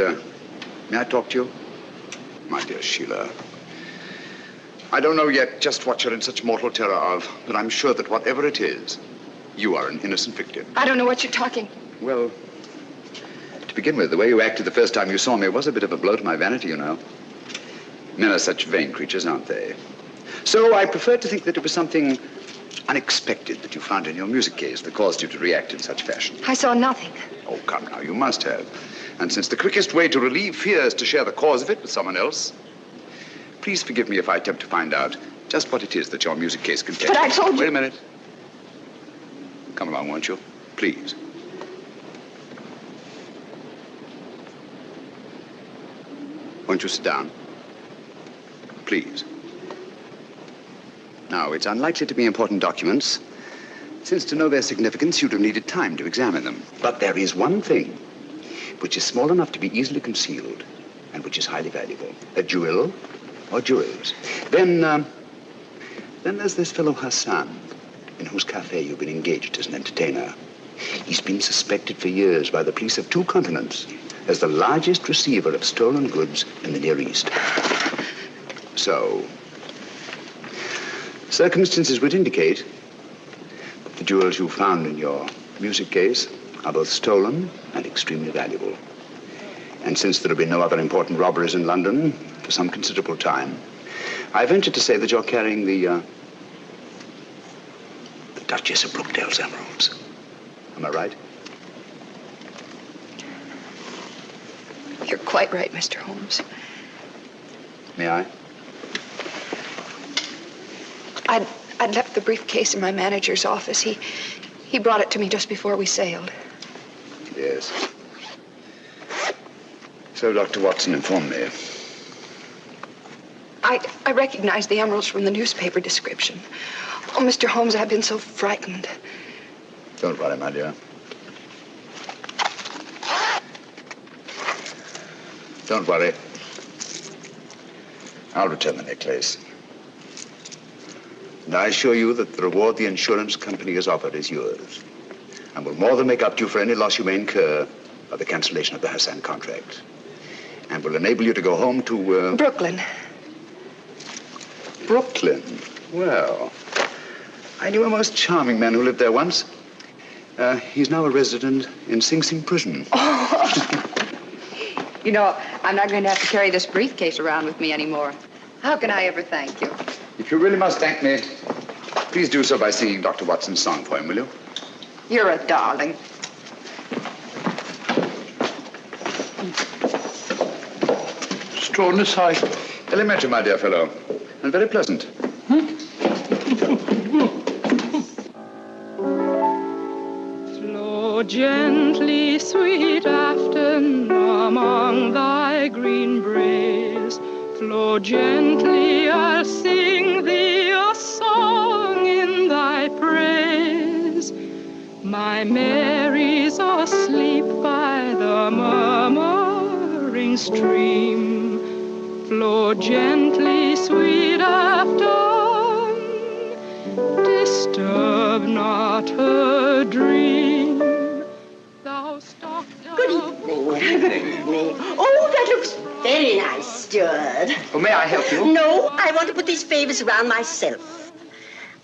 may I talk to you? My dear Sheila, I don't know yet just what you're in such mortal terror of, but I'm sure that whatever it is, you are an innocent victim. I don't know what you're talking. Well, to begin with, the way you acted the first time you saw me was a bit of a blow to my vanity, you know. Men are such vain creatures, aren't they? So I prefer to think that it was something unexpected that you found in your music case that caused you to react in such fashion. I saw nothing. Oh, come now, you must have. And since the quickest way to relieve fear is to share the cause of it with someone else, please forgive me if I attempt to find out just what it is that your music case contains. But I told you... Wait a minute. Come along, won't you? Please. Won't you sit down? Please. Now, it's unlikely to be important documents, since to know their significance, you'd have needed time to examine them. But there is one thing which is small enough to be easily concealed and which is highly valuable. A jewel or jewels. Then there's this fellow Hassan, in whose cafe you've been engaged as an entertainer. He's been suspected for years by the police of 2 continents as the largest receiver of stolen goods in the Near East. So, circumstances would indicate that the jewels you found in your music case are both stolen and extremely valuable. And since there have been no other important robberies in London for some considerable time, I venture to say that you're carrying the Duchess of Brookdale's emeralds. Am I right? You're quite right, Mr. Holmes. May I? I'd left the briefcase in my manager's office. He brought it to me just before we sailed. Yes. So Dr. Watson informed me. I recognized the emeralds from the newspaper description. Oh, Mr. Holmes, I've been so frightened. Don't worry, my dear. Don't worry. I'll return the necklace. And I assure you that the reward the insurance company has offered is yours, and will more than make up to you for any loss you may incur by the cancellation of the Hassan contract, and will enable you to go home to, Brooklyn. Brooklyn? Well, I knew a most charming man who lived there once. He's now a resident in Sing Sing prison. Oh. You know, I'm not going to have to carry this briefcase around with me anymore. How can I ever thank you? If you really must thank me, please do so by singing Dr. Watson's song for him, will you? You're a darling. Extraordinary sight. Elementary, my dear fellow, and very pleasant. Flow gently, sweet Afton, among thy green braes. Flow gently, I'll sing thee a song in thy praise. My Mary's asleep by the murmuring stream. Flow gently, sweet Afton, disturb not her dream. Good evening. Good evening. Oh, that looks very nice, steward. Oh, may I help you? No, I want to put these favors around myself.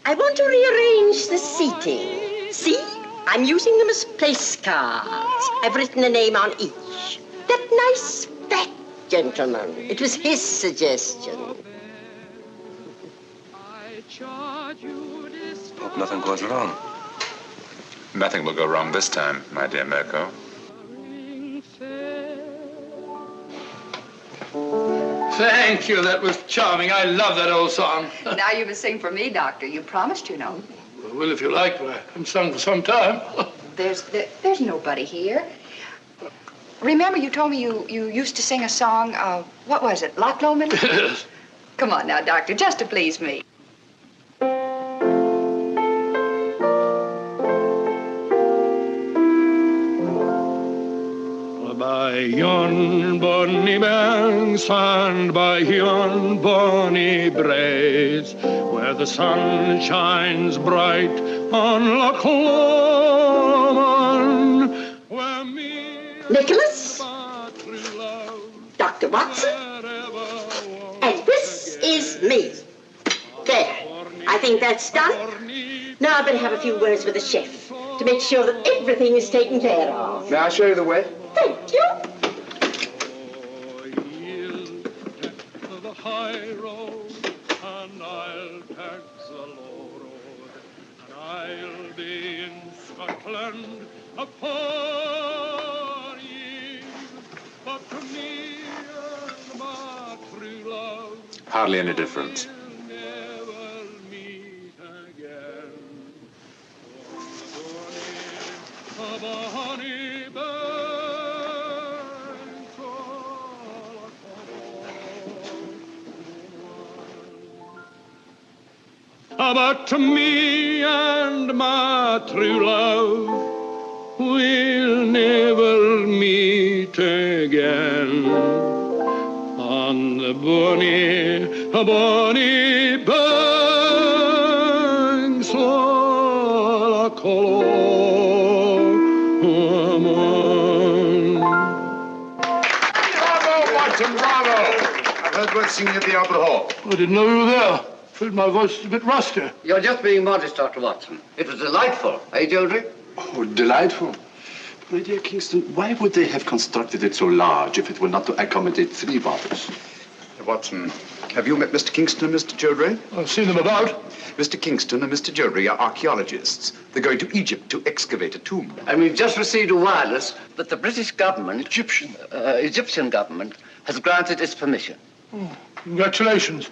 I want to rearrange the seating. See? I'm using them as place cards. I've written a name on each. That nice fat gentleman. It was his suggestion. Hope nothing goes wrong. Nothing will go wrong this time, my dear Mirko. Thank you. That was charming. I love that old song. Now you must sing for me, Doctor. You promised, you know. Well, if you like, I haven't sung for some time. There's nobody here. Remember you told me you used to sing a song, what was it, Loch Lomond? Yes. Come on now, Doctor, just to please me. By yon bonny banks and by yon bonny braes, where the sun shines bright on Loch Lomond, where me... Nicholas, Dr. Watson. And this is me. There. I think that's done. Now I better have a few words with the chef to make sure that everything is taken care of. May I show you the way? Thank you. The high road, and I'll tax the low road, and I'll be in Scotland upon ye, but to me and my true love Hardly any difference. we'll never meet again. On the bonny banks but to me and my true love we'll never meet again on the bonny banks of la Colombe. Bravo, Watson, bravo! I've heard words singing at the Albert Hall. I didn't know you were there. Felt my voice is a bit rusty. You're just being modest, Dr. Watson. It was delightful, eh, Geldry? Oh, delightful. My dear Kingston, why would they have constructed it so large if it were not to accommodate 3 bottles? Watson, have you met Mr. Kingston and Mr. Geldry? I've seen them about. Mr. Kingston and Mr. Geldry are archaeologists. They're going to Egypt to excavate a tomb. And we've just received a wireless that the British government, Egyptian government, has granted its permission. Oh, congratulations,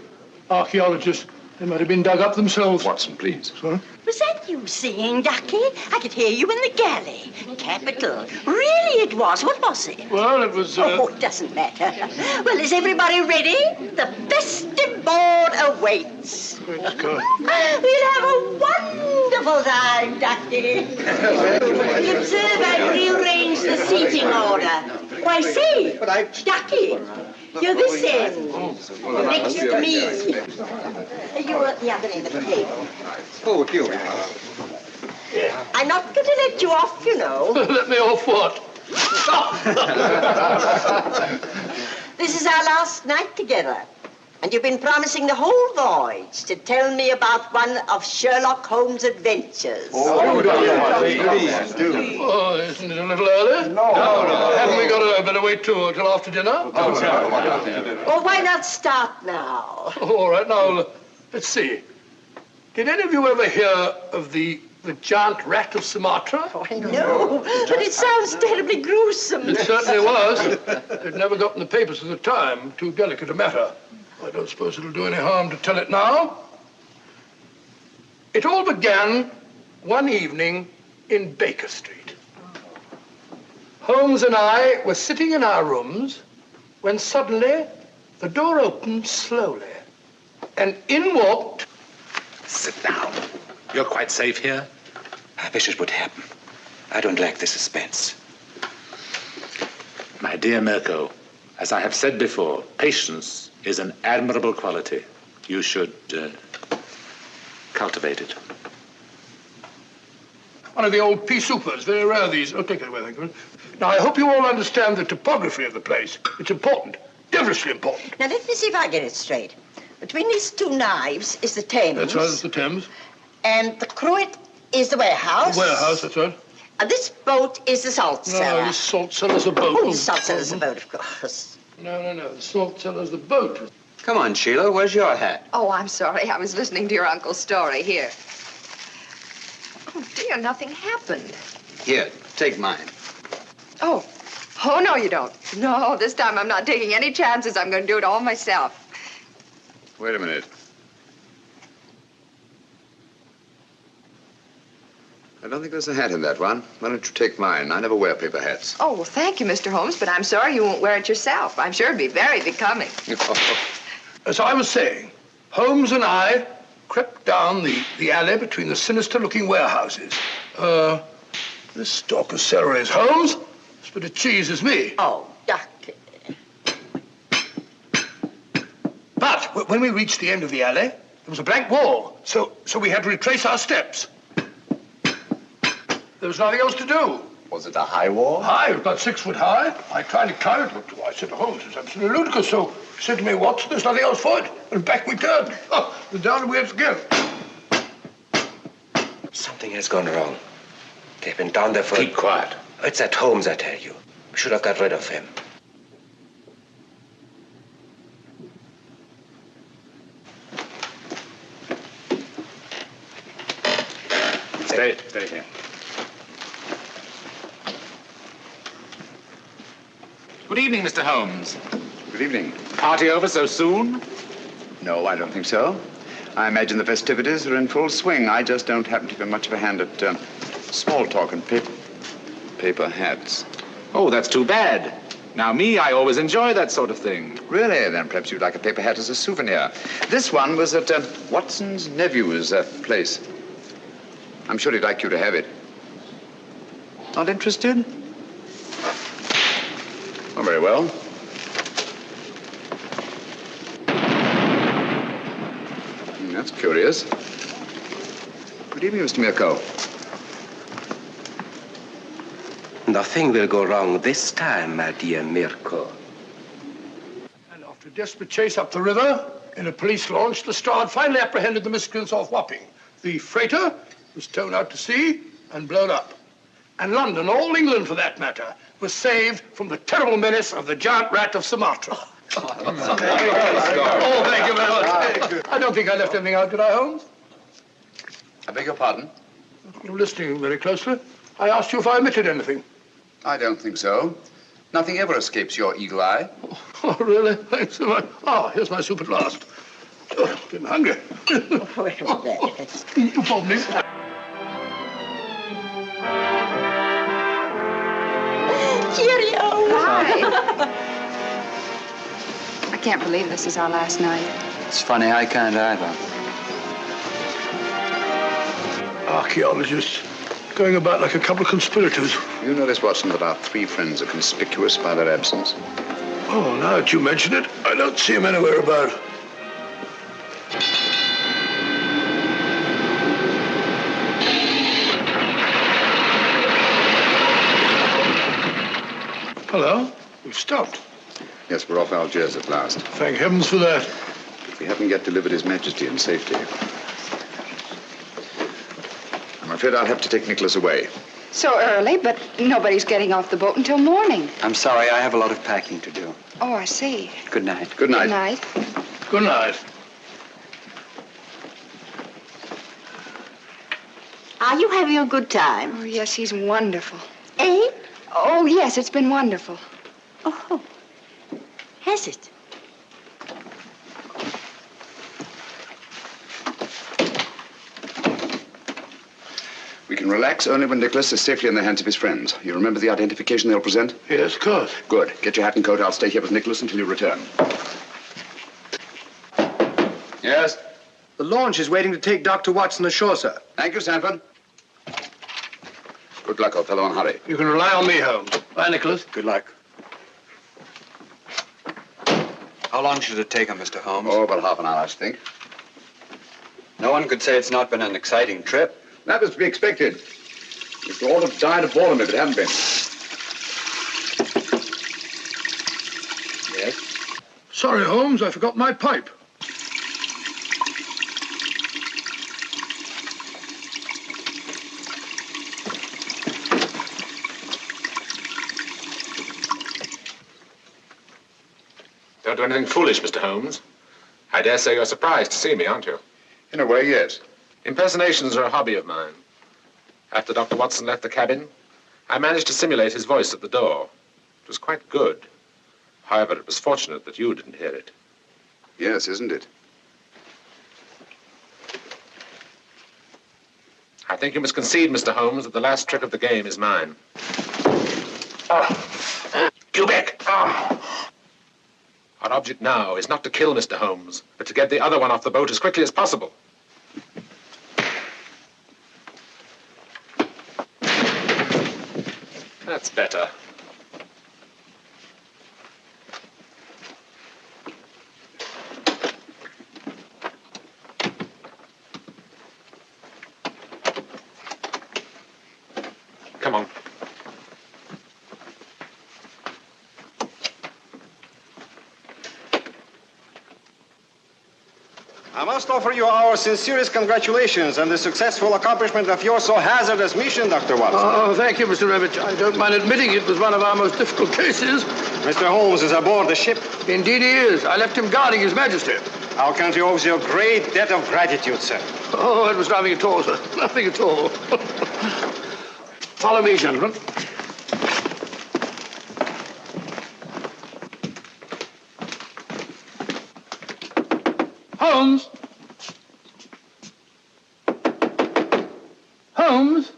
archaeologists. They might have been dug up themselves. Watson, please. Sorry? Was that you singing, Ducky? I could hear you in the galley. Capital. Really it was. What was it? Well, it was... Oh, it doesn't matter. Well, is everybody ready? The festive board awaits. Let's go. We'll have a wonderful time, Ducky. Observe, I rearranged the seating order. Why, say, Ducky, you're this end. Next to me. You're at the other end of the table. Oh, here we are. I'm not going to let you off, you know. Let me off what? This is our last night together. And you've been promising the whole voyage to tell me about one of Sherlock Holmes' adventures. Please do. Oh, isn't it a little early? No. Haven't we got a better wait till after dinner? Well, why not start now? All right, now, let's see. Did any of you ever hear of the giant rat of Sumatra? Oh, no, but it sounds terribly gruesome. It certainly was. It never got in the papers at the time. Too delicate a matter. I don't suppose it'll do any harm to tell it now. It all began one evening in Baker Street. Holmes and I were sitting in our rooms when suddenly the door opened slowly and in walked... Sit down. You're quite safe here. I wish it would happen. I don't like the suspense. My dear Mirko, as I have said before, patience is an admirable quality. You should cultivate it. One of the old pea soupers, very rare these. Oh, take it away, thank you. Now, I hope you all understand the topography of the place. It's important, devilishly important. Now, let me see if I get it straight. Between these 2 knives is the Thames. That's right, it's the Thames. And the cruet is the warehouse. The warehouse, that's right. And this boat is the salt cellar. No, the salt cellar's a boat. Oh, the salt cellar's a boat, of course. No. The salt cellar's the boat. Come on, Sheila, where's your hat? Oh, I'm sorry. I was listening to your uncle's story. Here. Oh, dear, nothing happened. Here, take mine. Oh, no, you don't. No, this time I'm not taking any chances. I'm going to do it all myself. Wait a minute. I don't think there's a hat in that one. Why don't you take mine? I never wear paper hats. Oh, well, thank you, Mr. Holmes, but I'm sorry you won't wear it yourself. I'm sure it'd be very becoming. As I was saying, Holmes and I crept down the alley between the sinister-looking warehouses. This stalk of celery is Holmes. This bit of cheese is me. Oh, Ducky. But when we reached the end of the alley, there was a blank wall. So we had to retrace our steps. There was nothing else to do. Was it a high wall? High, it was about 6 foot high. I tried to climb it, but I said to Holmes, it's absolutely ludicrous. So he said to me, Watson, there's nothing else for it. And back we turned. Oh, and down we went again. Something has gone wrong. They've been down there for... Keep quiet. It's at Holmes, I tell you. We should have got rid of him. Stay here. Good evening, Mr. Holmes. Good evening. Party over so soon? No, I don't think so. I imagine the festivities are in full swing. I just don't happen to be much of a hand at small talk and paper hats. Oh, that's too bad. Now, I always enjoy that sort of thing. Really? Then perhaps you'd like a paper hat as a souvenir. This one was at Watson's nephew's place. I'm sure he'd like you to have it. Not interested? Oh, very well. That's curious. Good evening, Mr. Mirko. Nothing will go wrong this time, my dear Mirko. And after a desperate chase up the river in a police launch, the Strad finally apprehended the miscreants off Wapping. The freighter was towed out to sea and blown up. And London, all England for that matter, was saved from the terrible menace of the giant rat of Sumatra. Oh, thank you very much. I don't think I left anything out, did I, Holmes? I beg your pardon? You're listening very closely. I asked you if I omitted anything. I don't think so. Nothing ever escapes your eagle eye. Oh, really? Thanks so much. Ah, here's my soup at last. Oh, getting hungry. Pardon me. Cheerio! Hi. I can't believe this is our last night. It's funny, I can't either. Archaeologists going about like a couple of conspirators. You notice, Watson, that our three friends are conspicuous by their absence. Oh, now that you mention it, I don't see them anywhere about. Hello? We've stopped. Yes, we're off Algiers at last. Thank heavens for that. We haven't yet delivered His Majesty in safety. I'm afraid I'll have to take Nicholas away. So early, but nobody's getting off the boat until morning. I'm sorry, I have a lot of packing to do. Oh, I see. Good night. Good night. Good night. Good night. Are you having a good time? Oh, yes, he's wonderful. Eh? Oh, yes, it's been wonderful. Oh, has it? We can relax only when Nicholas is safely in the hands of his friends. You remember the identification they'll present? Yes, of course. Good. Get your hat and coat. I'll stay here with Nicholas until you return. Yes? The launch is waiting to take Dr. Watson ashore, sir. Thank you, Sanford. Good luck, old fellow, and hurry. You can rely on me, Holmes. Bye, Nicholas. Good luck. How long should it take him, Mr. Holmes? Oh, about half an hour, I should think. No one could say it's not been an exciting trip. That was to be expected. We could all have died of boredom if it hadn't been. Yes? Sorry, Holmes, I forgot my pipe. Don't do anything foolish, Mr. Holmes. I dare say you're surprised to see me, aren't you? In a way, yes. Impersonations are a hobby of mine. After Dr. Watson left the cabin, I managed to simulate his voice at the door. It was quite good. However, it was fortunate that you didn't hear it. Yes, isn't it? I think you must concede, Mr. Holmes, that the last trick of the game is mine. Quebec! Our object now is not to kill Mr. Holmes, but to get the other one off the boat as quickly as possible. That's better. Come on. I must offer you our sincerest congratulations on the successful accomplishment of your so hazardous mission, Dr. Watson. Oh, thank you, Mr. Revich. I don't mind admitting it was one of our most difficult cases. Mr. Holmes is aboard the ship. Indeed he is. I left him guarding His Majesty. Our country owes you a great debt of gratitude, sir. Oh, it was nothing at all, sir. Nothing at all. Follow me, gentlemen. Holmes! Holmes!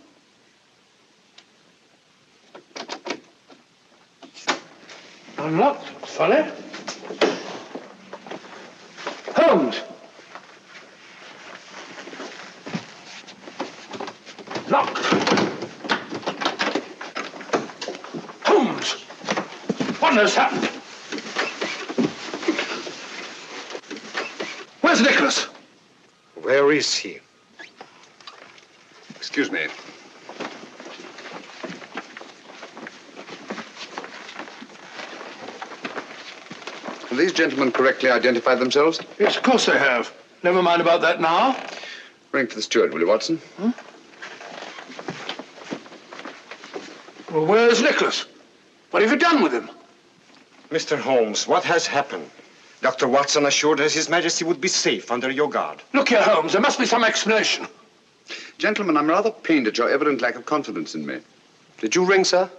Unlocked. Funny. Holmes! Locked. Holmes! What has happened? Where's Nicholas? Where is he? Excuse me. Have these gentlemen correctly identified themselves? Yes, of course they have. Never mind about that now. Ring for the steward, will you, Watson? Well, where's Nicholas? What have you done with him? Mr. Holmes, what has happened? Dr. Watson assured us His Majesty would be safe under your guard. Look here, Holmes, there must be some explanation. Gentlemen, I'm rather pained at your evident lack of confidence in me. Did you ring, sir?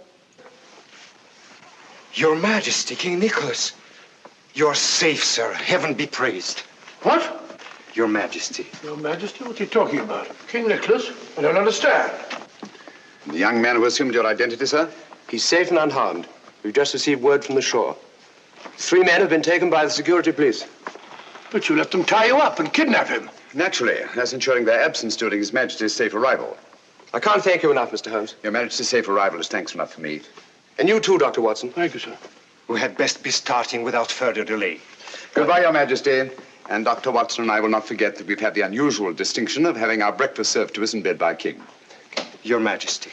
Your Majesty, King Nicholas. You're safe, sir. Heaven be praised. What? Your Majesty. Your Majesty? What are you talking about? King Nicholas? I don't understand. The young man who assumed your identity, sir? He's safe and unharmed. We've just received word from the shore. 3 men have been taken by the security police. But you let them tie you up and kidnap him. Naturally, that's ensuring their absence during His Majesty's safe arrival. I can't thank you enough, Mr. Holmes. Your Majesty's safe arrival is thanks enough for me. And you too, Dr. Watson. Thank you, sir. We had best be starting without further delay. Goodbye, Your Majesty. And Dr. Watson and I will not forget that we've had the unusual distinction of having our breakfast served to us in bed by King. Your Majesty.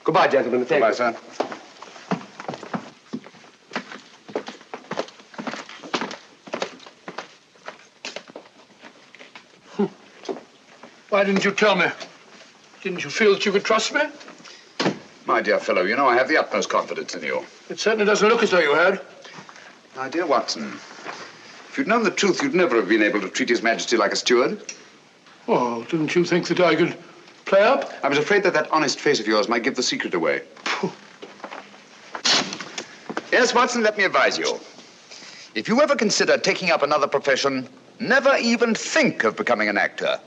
Goodbye, gentlemen. Thank you. Goodbye, sir. Why didn't you tell me? Didn't you feel that you could trust me? My dear fellow, you know I have the utmost confidence in you. It certainly doesn't look as though you had. My dear Watson, if you'd known the truth, you'd never have been able to treat His Majesty like a steward. Oh, didn't you think that I could play up? I was afraid that that honest face of yours might give the secret away. Yes, Watson, let me advise you. If you ever consider taking up another profession, never even think of becoming an actor.